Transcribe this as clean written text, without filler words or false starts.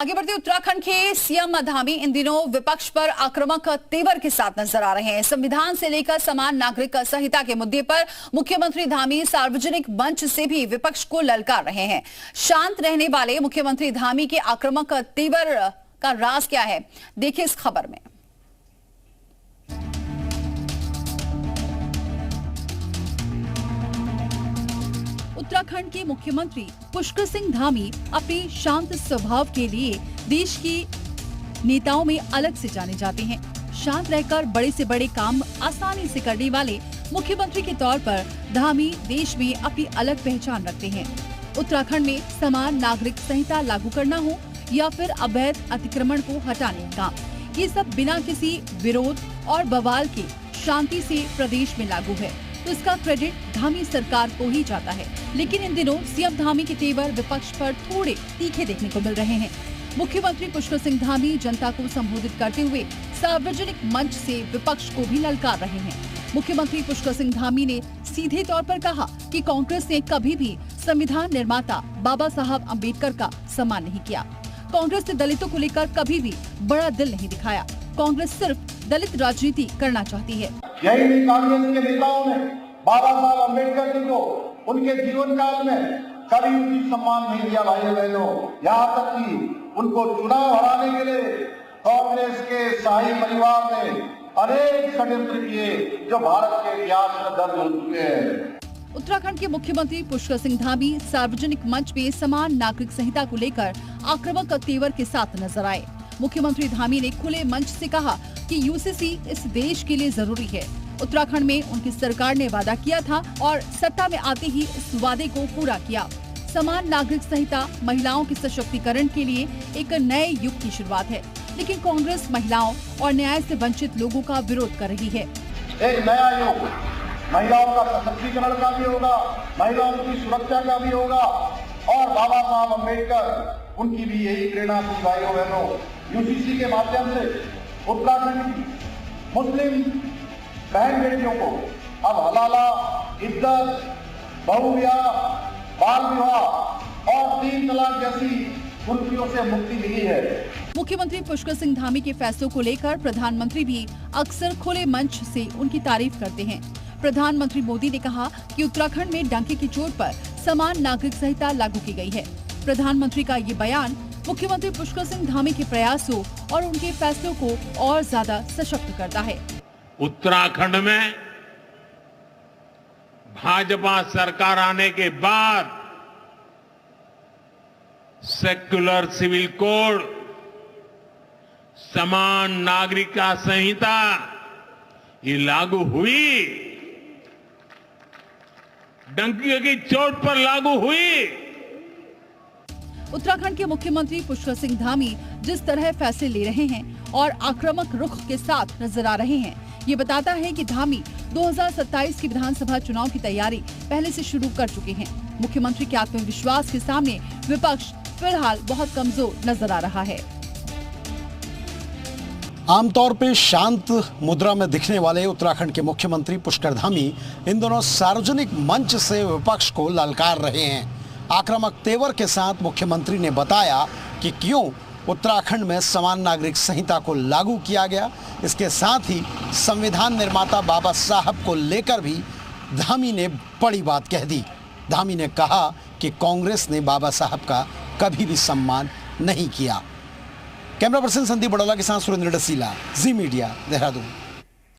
आगे बढ़ते उत्तराखंड के सीएम धामी इन दिनों विपक्ष पर आक्रामक तेवर के साथ नजर आ रहे हैं। संविधान से लेकर समान नागरिक संहिता के मुद्दे पर मुख्यमंत्री धामी सार्वजनिक मंच से भी विपक्ष को ललकार रहे हैं। शांत रहने वाले मुख्यमंत्री धामी के आक्रामक तेवर का राज क्या है, देखिए इस खबर में। उत्तराखंड के मुख्यमंत्री पुष्कर सिंह धामी अपने शांत स्वभाव के लिए देश के नेताओं में अलग से जाने जाते हैं। शांत रहकर बड़े से बड़े काम आसानी से करने वाले मुख्यमंत्री के तौर पर धामी देश में अपनी अलग पहचान रखते हैं। उत्तराखंड में समान नागरिक संहिता लागू करना हो या फिर अवैध अतिक्रमण को हटाने का, ये सब बिना किसी विरोध और बवाल के शांति से प्रदेश में लागू है, तो इसका क्रेडिट धामी सरकार को ही जाता है। लेकिन इन दिनों सीएम धामी के तेवर विपक्ष पर थोड़े तीखे देखने को मिल रहे हैं। मुख्यमंत्री पुष्कर सिंह धामी जनता को संबोधित करते हुए सार्वजनिक मंच से विपक्ष को भी ललकार रहे हैं। मुख्यमंत्री पुष्कर सिंह धामी ने सीधे तौर पर कहा कि कांग्रेस ने कभी भी संविधान निर्माता बाबा साहब अम्बेडकर का सम्मान नहीं किया। कांग्रेस ने दलितों को लेकर कभी भी बड़ा दिल नहीं दिखाया। कांग्रेस सिर्फ दलित राजनीति करना चाहती है। यही कांग्रेस के नेताओं ने बाबा साहब अम्बेडकर जी को उनके जीवन काल में कभी उचित सम्मान नहीं दिया। भाई बहनों, यहाँ तक कि उनको चुनाव हराने के लिए कांग्रेस के शाही परिवार ने अनेक षड्यंत्र किए जो भारत के इतिहास में दर्ज हो चुके हैं। उत्तराखंड के मुख्यमंत्री पुष्कर सिंह धामी सार्वजनिक मंच में समान नागरिक संहिता को लेकर आक्रामक तेवर के साथ नजर आए। मुख्यमंत्री धामी ने खुले मंच से कहा कि यूसीसी इस देश के लिए जरूरी है। उत्तराखंड में उनकी सरकार ने वादा किया था और सत्ता में आते ही इस वादे को पूरा किया। समान नागरिक संहिता महिलाओं के सशक्तिकरण के लिए एक नए युग की शुरुआत है, लेकिन कांग्रेस महिलाओं और न्याय से वंचित लोगों का विरोध कर रही है। एक नया युग महिलाओं का सशक्तिकरण का भी होगा, महिलाओं की सुरक्षा का भी होगा और बाबा साहब अम्बेडकर उनकी भी यही प्रेरणा थी। भाइयों बहनों, यूसीसी के माध्यम से उत्तराखंड की मुस्लिम बहन बेटियों को अब हलाला, इज्जत, बहुविवाह, बाल विवाह और 3 तलाक जैसी कुरीतियों से मुक्ति मिली है। मुख्यमंत्री पुष्कर सिंह धामी के फैसलों को लेकर प्रधानमंत्री भी अक्सर खुले मंच से उनकी तारीफ करते हैं। प्रधानमंत्री मोदी ने कहा कि उत्तराखंड में डंके की चोट पर समान नागरिक संहिता लागू की गई है। प्रधानमंत्री का ये बयान मुख्यमंत्री पुष्कर सिंह धामी के प्रयासों और उनके फैसलों को और ज्यादा सशक्त करता है। उत्तराखंड में भाजपा सरकार आने के बाद सेक्युलर सिविल कोड, समान नागरिकता संहिता ये लागू हुई, डंकी की चोट पर लागू हुई। उत्तराखंड के मुख्यमंत्री पुष्कर सिंह धामी जिस तरह फैसले ले रहे हैं और आक्रामक रुख के साथ नजर आ रहे हैं, ये बताता है कि धामी 2027 की विधानसभा चुनाव की तैयारी पहले से शुरू कर चुके हैं। मुख्यमंत्री के आत्मविश्वास के सामने विपक्ष फिलहाल बहुत कमजोर नजर आ रहा है। आमतौर पे शांत मुद्रा में दिखने वाले उत्तराखंड के मुख्यमंत्री पुष्कर धामी इन दोनों सार्वजनिक मंच से विपक्ष को ललकार रहे हैं। आक्रामक तेवर के साथ मुख्यमंत्री ने बताया कि क्यों उत्तराखंड में समान नागरिक संहिता को लागू किया गया। इसके साथ ही संविधान निर्माता बाबा साहब को लेकर भी धामी ने बड़ी बात कह दी। धामी ने कहा कि कांग्रेस ने बाबा साहब का कभी भी सम्मान नहीं किया। कैमरा पर्सन संदीप बड़ौला के साथ सुरेंद्र डसीला, जी मीडिया, देहरादून।